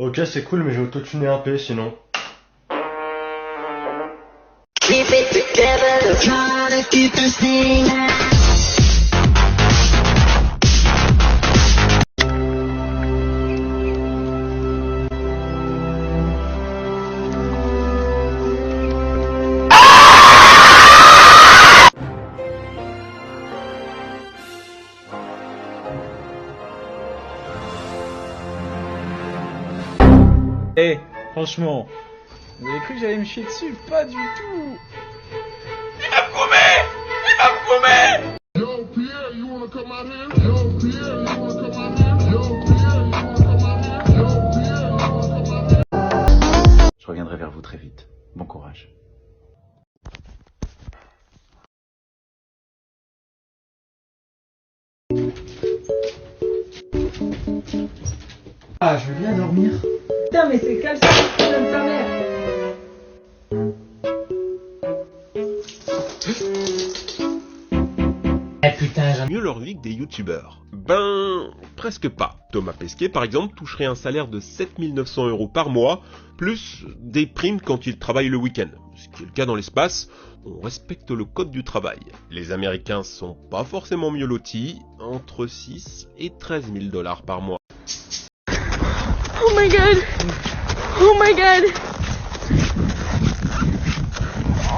Ok, c'est cool, mais j'ai autotuné un P sinon. Keep it together, trying to keep this thing. Eh, franchement, vous avez cru que j'allais me chier dessus? Pas du tout. Yo, Pierre, you wanna come out here? Yo, Pierre, you wanna come out here? Yo, Pierre, you wanna come out here? Yo, Pierre, you wanna come out here? Je reviendrai vers vous très vite. Bon courage. Ah, je veux bien dormir. Putain, mais c'est quel ça, problème de ta mère? Eh putain, j'en Mieux leur vie que des youtubeurs? Ben, presque pas. Thomas Pesquet, par exemple, toucherait un salaire de 7900 € par mois, plus des primes quand il travaille le week-end. Ce qui est le cas dans l'espace, on respecte le code du travail. Les Américains sont pas forcément mieux lotis, entre 6 et 13 000 $ par mois. Oh my god! Oh my god!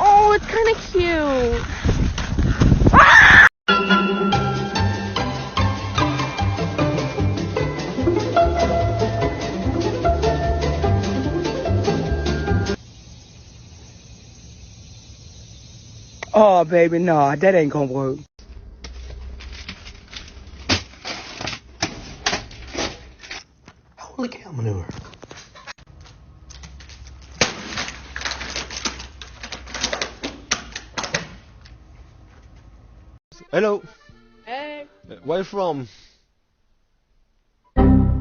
Oh, it's kind of cute. Oh, baby, nah, that ain't gonna work. Holy cow manure. Hello. Hey. Where you from?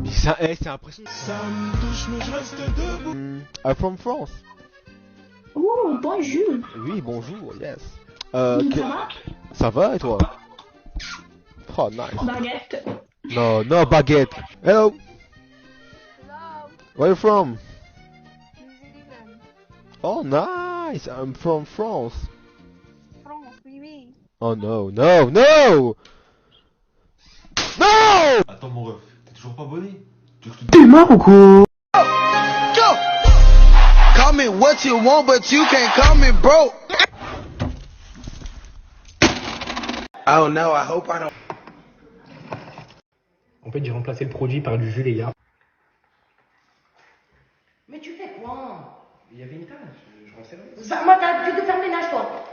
C'est impressionnant. Ça me touche, mais je reste debout. I'm from France. Oh, bonjour. Oui, bonjour, yes. Ça va? Ça va et toi? Oh, nice. Baguette. No, no baguette. Hello. Where you from? Oh, nice. I'm from France. France, oui, oui. Oh no, no, no! No! Attends mon ref, t'es toujours pas abonné? T'es mort ou quoi? Go! Call me what you want, but you can't call me broke. Oh no, I hope I don't. En fait, j'ai remplacé le produit par du jus Léa. Mais tu fais quoi? Il y avait une tâche, je rends service. Moi, t'as tu de faire le ménage, toi.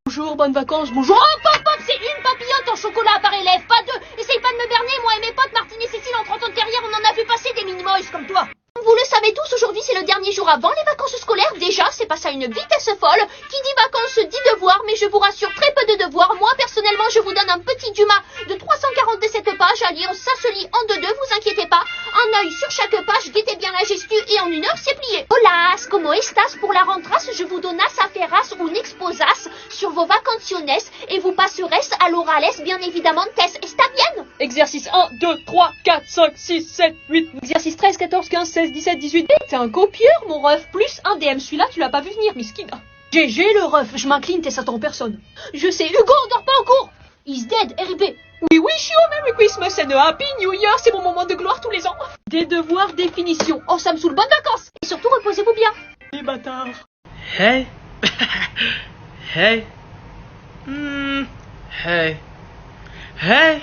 Bonjour, bonnes vacances, bonjour. Oh, pop, pop, c'est une papillote en chocolat par élève, pas deux. Essaye pas de me berner, moi et mes potes, Martine et Cécile, en 30 ans de carrière, on en a vu passer des mini-moys comme toi. Vous le savez tous, aujourd'hui c'est le dernier jour avant les vacances scolaires. Déjà, c'est passé à une vitesse folle. Qui dit vacances dit devoir, mais je vous rassure, très peu de devoirs. Moi, personnellement, je vous donne un petit Dumas de 347 pages à lire. Ça se lit en deux, vous inquiétez pas. Un œil sur chaque page, guettez bien la gestu et en 1 heure, c'est plié. Hola, como estas pour la rentras, je vous donnas a feras un exposas sur vos vacaciones et vous passerez à l'orales, bien évidemment, test. Está bien? Exercice 1, 2, 3, 4, 5, 6, 7, 8. Exercice 13, 14, 15, 16, 17, 18. T'es un copieur, mon ref. Plus un DM. Celui-là, tu l'as pas vu venir, miskin. GG, le ref. Je m'incline, t'es Satan en personne. Je sais, Hugo, on dort pas en cours. He's dead, RIP. Oui, oui, je suis au Merry Christmas and a Happy New Year. C'est mon moment de gloire tous les ans. Des devoirs, définition. Oh, ça me saoule, bonnes vacances. Et surtout, reposez-vous bien. Les bâtards. Hey. Hey. Hey. Hey.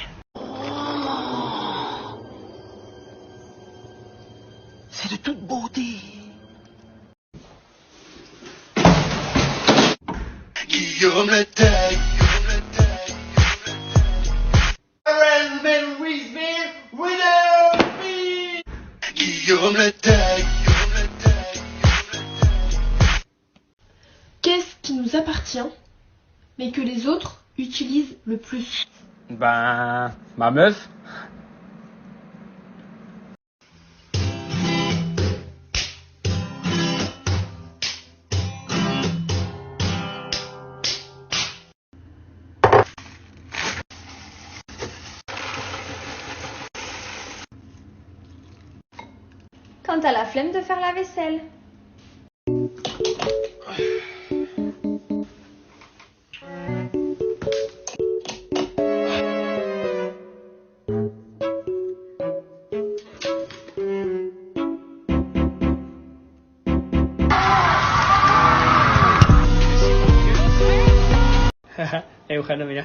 C'est de toute beauté. Guillaume le Tech. Guillaume le Tech. Qu'est-ce qui nous appartient, mais que les autres utilisent le plus? Ben, ma meuf. quand t'as la flemme de faire la vaisselle. Eugenio, mira.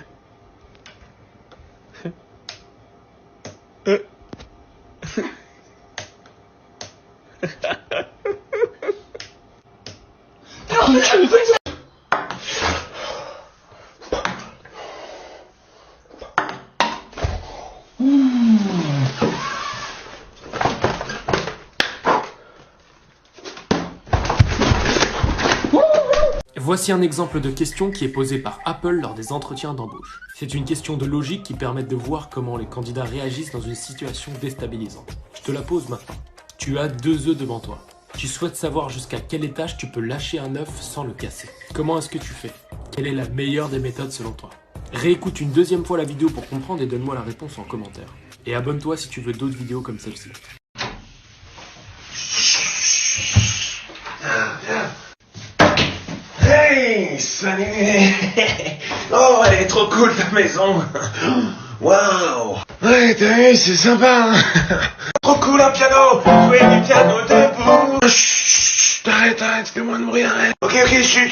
Voici un exemple de question qui est posée par Apple lors des entretiens d'embauche. C'est une question de logique qui permet de voir comment les candidats réagissent dans une situation déstabilisante. Je te la pose maintenant. Tu as 2 œufs devant toi. Tu souhaites savoir jusqu'à quel étage tu peux lâcher un œuf sans le casser. Comment est-ce que tu fais? Quelle est la meilleure des méthodes selon toi? Réécoute une 2e fois la vidéo pour comprendre et donne-moi la réponse en commentaire. Et abonne-toi si tu veux d'autres vidéos comme celle-ci. Hey, salut. Oh, elle est trop cool ta maison. Waouh. Ouais, t'as vu, c'est sympa. Trop cool un piano. Jouer du piano debout. Chut, arrête, fais-moi de bruit, arrête. Ok, chut.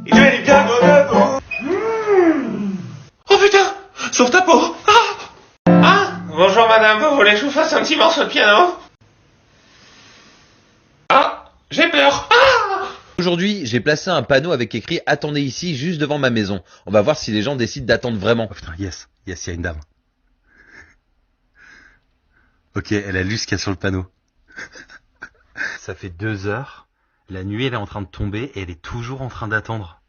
Il jouait du piano debout. Oh putain, sauve ta peau. Ah, bonjour madame, vous voulez que je vous fasse un petit morceau de piano? Ah, j'ai peur. Aujourd'hui, j'ai placé un panneau avec écrit « Attendez ici, juste devant ma maison ». On va voir si les gens décident d'attendre vraiment. Oh putain, yes, il y a une dame. Ok, elle a lu ce qu'il y a sur le panneau. Ça fait 2 heures, la nuit elle est en train de tomber et elle est toujours en train d'attendre.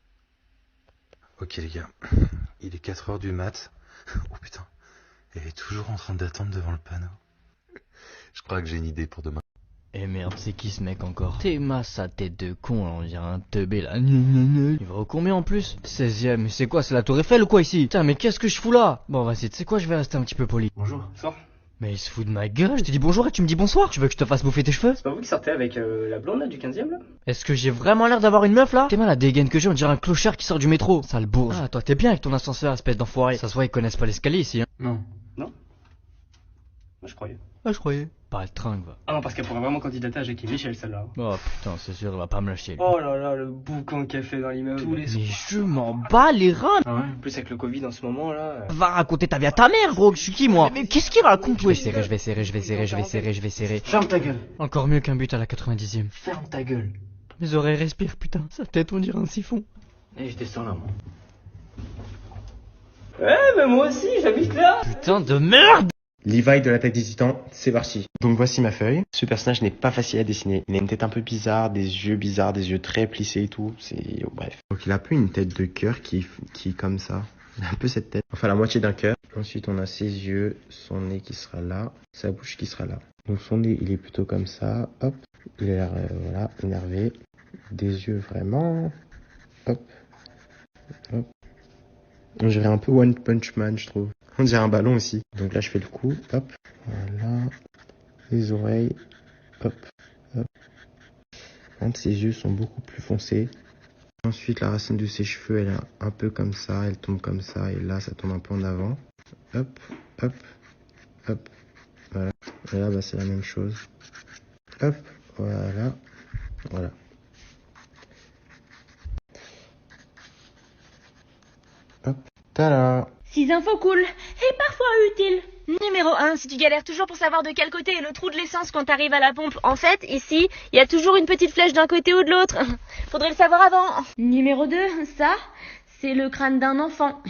Ok les gars, il est 4 heures du mat. Oh putain, elle est toujours en train d'attendre devant le panneau. Je crois que j'ai une idée pour demain. Eh merde, c'est qui ce mec encore? T'es sa tête de con, là, on dirait un teubé là. Il va au combien en plus? 16ème, mais c'est quoi, c'est la tour Eiffel ou quoi ici? Putain, mais qu'est-ce que je fous là? Bon vas-y, tu sais quoi, je vais rester un petit peu poli. Bonjour, sors. Mais il se fout de ma gueule, je te dis bonjour et tu me dis bonsoir. Tu veux que je te fasse bouffer tes cheveux? C'est pas vous qui sortez avec la blonde là du 15ème là? Est-ce que j'ai vraiment l'air d'avoir une meuf là? T'es mal la dégaine que j'ai, on dirait un clochard qui sort du métro. Sale bourge. Ah, toi t'es bien avec ton ascenseur, espèce d'enfoiré. Ça se voit, ils connaissent pas l'escalier ici, hein. Non. Non? Moi je croyais. Ah, je croyais. Pas le tringue, va. Ah non, parce qu'elle pourrait vraiment candidater à Jackie Michel celle-là. Oh putain, c'est sûr, elle va pas me lâcher. Lui. Oh là là, le boucan qu'elle fait dans l'immeuble. Tous les Mais je m'en bats les reins. Ah ouais. En plus avec le Covid en ce moment là. Va raconter ta vie à ta mère, gros, je suis qui moi? Mais qu'est-ce qu'il raconte, ouais? Je vais serrer. Ferme ta gueule. Encore mieux qu'un but à la 90ème. Ferme ta gueule. Mes oreilles respirent, putain. Sa tête, on dirait un siphon. Eh, je descends là, moi. Ouais, mais moi aussi, j'habite là. Putain de merde! Levi de l'attaque des titans, c'est parti. Donc voici ma feuille. Ce personnage n'est pas facile à dessiner. Il a une tête un peu bizarre, des yeux très plissés et tout. C'est bref. Donc il a un peu une tête de cœur qui est comme ça. Il a un peu cette tête. Enfin la moitié d'un cœur. Ensuite on a ses yeux, son nez qui sera là, sa bouche qui sera là. Donc son nez il est plutôt comme ça. Hop. Il a l'air voilà, énervé. Des yeux vraiment. Hop. Hop. On dirait un peu One Punch Man je trouve. On dirait un ballon aussi. Donc là, je fais le coup. Hop. Voilà. Les oreilles. Hop. Hop. Ses yeux sont beaucoup plus foncés. Ensuite, la racine de ses cheveux, elle est un peu comme ça. Elle tombe comme ça. Et là, ça tombe un peu en avant. Hop. Hop. Hop. Voilà. Et là, bah, c'est la même chose. Hop. Voilà. Voilà. Hop. Tada! 6 infos cool et parfois utiles. Numéro 1, si tu galères toujours pour savoir de quel côté est le trou de l'essence quand t'arrives à la pompe, en fait, ici, il y a toujours une petite flèche d'un côté ou de l'autre. Faudrait le savoir avant. Numéro 2, ça, c'est le crâne d'un enfant.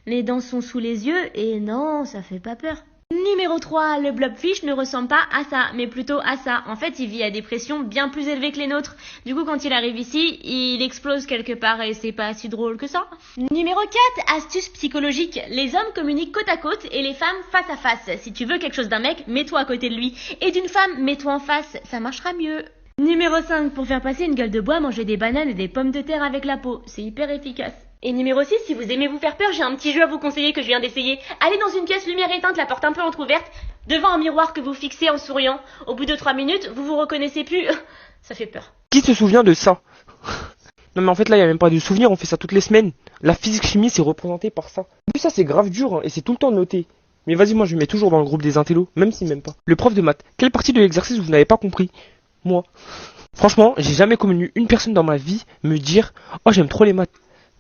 Les dents sont sous les yeux et non, ça fait pas peur. Numéro 3, le blobfish ne ressemble pas à ça, mais plutôt à ça. En fait, il vit à des pressions bien plus élevées que les nôtres. Du coup, quand il arrive ici, il explose quelque part et c'est pas si drôle que ça. Numéro 4, astuce psychologique. Les hommes communiquent côte à côte et les femmes face à face. Si tu veux quelque chose d'un mec, mets-toi à côté de lui. Et d'une femme, mets-toi en face, ça marchera mieux. Numéro 5, pour faire passer une gueule de bois, mangez des bananes et des pommes de terre avec la peau. C'est hyper efficace. Et numéro 6, si vous aimez vous faire peur, j'ai un petit jeu à vous conseiller que je viens d'essayer. Allez dans une pièce lumière éteinte, la porte un peu entrouverte, devant un miroir que vous fixez en souriant. Au bout de 3 minutes, vous vous reconnaissez plus. Ça fait peur. Qui se souvient de ça? Non mais en fait là, il n'y a même pas de souvenir, on fait ça toutes les semaines. La physique-chimie, c'est représenté par ça. En plus ça, c'est grave dur, hein, et c'est tout le temps noté. Mais vas-y, moi je me mets toujours dans le groupe des intellos, même si même pas. Le prof de maths, quelle partie de l'exercice vous n'avez pas compris? Moi. Franchement, j'ai jamais connu une personne dans ma vie me dire « Oh, j'aime trop les maths ».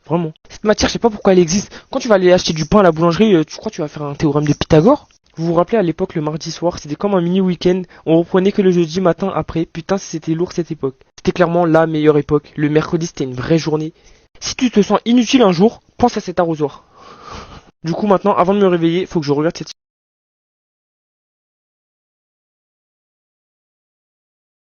Vraiment. Cette matière, je sais pas pourquoi elle existe. Quand tu vas aller acheter du pain à la boulangerie, tu crois que tu vas faire un théorème de Pythagore? Vous vous rappelez à l'époque, le mardi soir, c'était comme un mini week-end. On reprenait que le jeudi matin après. Putain, c'était lourd cette époque. C'était clairement la meilleure époque. Le mercredi, c'était une vraie journée. Si tu te sens inutile un jour, pense à cet arrosoir. Du coup, maintenant, avant de me réveiller, faut que je regarde cette